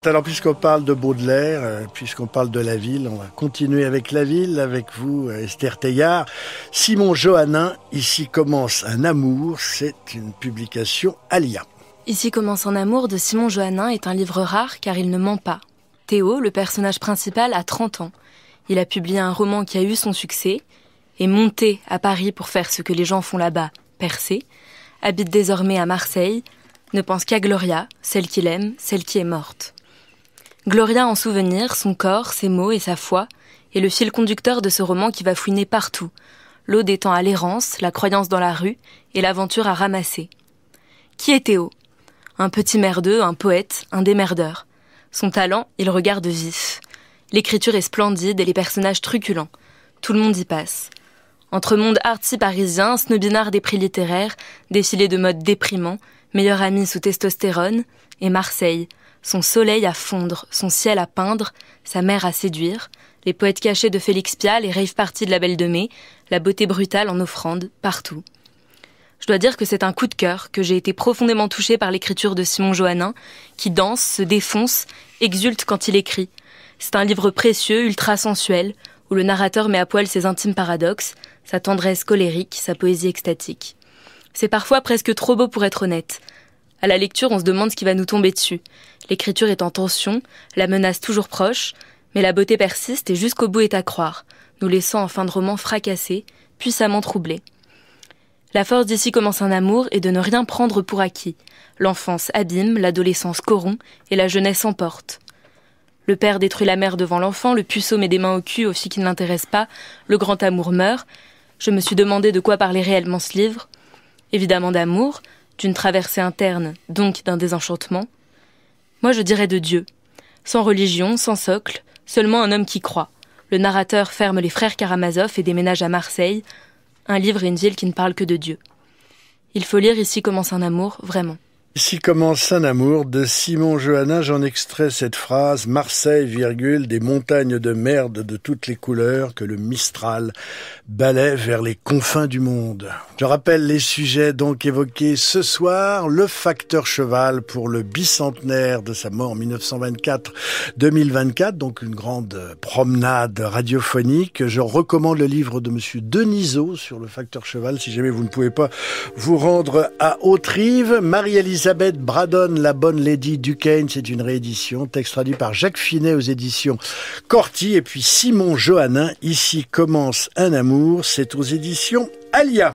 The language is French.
Alors, puisqu'on parle de Baudelaire, puisqu'on parle de la ville, on va continuer avec la ville, avec vous, Esther Teilhard. Simon Johannin, Ici commence un amour, c'est une publication Alia. Ici commence un amour de Simon Johannin est un livre rare car il ne ment pas. Théo, le personnage principal, a 30 ans. Il a publié un roman qui a eu son succès, est monté à Paris pour faire ce que les gens font là-bas, percer, habite désormais à Marseille, ne pense qu'à Gloria, celle qu'il aime, celle qui est morte. Gloria en souvenir, son corps, ses mots et sa foi, est le fil conducteur de ce roman qui va fouiner partout, l'ode étant à l'errance, la croyance dans la rue et l'aventure à ramasser. Qui est Théo ? Un petit merdeux, un poète, un démerdeur. Son talent, il regarde vif. L'écriture est splendide et les personnages truculents. Tout le monde y passe. Entre monde arty parisien, snobinard des prix littéraires, défilé de mode déprimant, meilleur ami sous testostérone, et Marseille, son soleil à fondre, son ciel à peindre, sa mer à séduire, les poètes cachés de Félix Piat, les rave parties de la Belle de Mai, la beauté brutale en offrande, partout. Je dois dire que c'est un coup de cœur, que j'ai été profondément touchée par l'écriture de Simon Johannin, qui danse, se défonce, exulte quand il écrit. C'est un livre précieux, ultra sensuel, où le narrateur met à poil ses intimes paradoxes, sa tendresse colérique, sa poésie extatique. C'est parfois presque trop beau pour être honnête. À la lecture, on se demande ce qui va nous tomber dessus. L'écriture est en tension, la menace toujours proche, mais la beauté persiste et jusqu'au bout est à croire, nous laissant en fin de roman fracassés, puissamment troublés. La force d'Ici commence un amour est de ne rien prendre pour acquis. L'enfance abîme, l'adolescence corrompt et la jeunesse emporte. Le père détruit la mère devant l'enfant, le puceau met des mains au cul aux filles qui ne l'intéressent pas, le grand amour meurt. Je me suis demandé de quoi parlait réellement ce livre. Évidemment d'amour, d'une traversée interne, donc d'un désenchantement. Moi je dirais de Dieu. Sans religion, sans socle, seulement un homme qui croit. Le narrateur ferme les frères Karamazov et déménage à Marseille. Un livre et une ville qui ne parlent que de Dieu. Il faut lire Ici commence un amour, vraiment. Ici commence un amour de Simon Johannin, j'en extrais cette phrase, Marseille, virgule, des montagnes de merde de toutes les couleurs que le Mistral balaie vers les confins du monde. Je rappelle les sujets donc évoqués ce soir, le facteur cheval pour le bicentenaire de sa mort en 1924-2024, donc une grande promenade radiophonique. Je recommande le livre de monsieur Denisot sur le facteur cheval, si jamais vous ne pouvez pas vous rendre à Haute-Rive. Marie-Elisabeth Braddon, la bonne Lady Duquesne, c'est une réédition, texte traduit par Jacques Finet aux éditions Corti, et puis Simon Johannin, Ici commence un amour, c'est aux éditions Alia.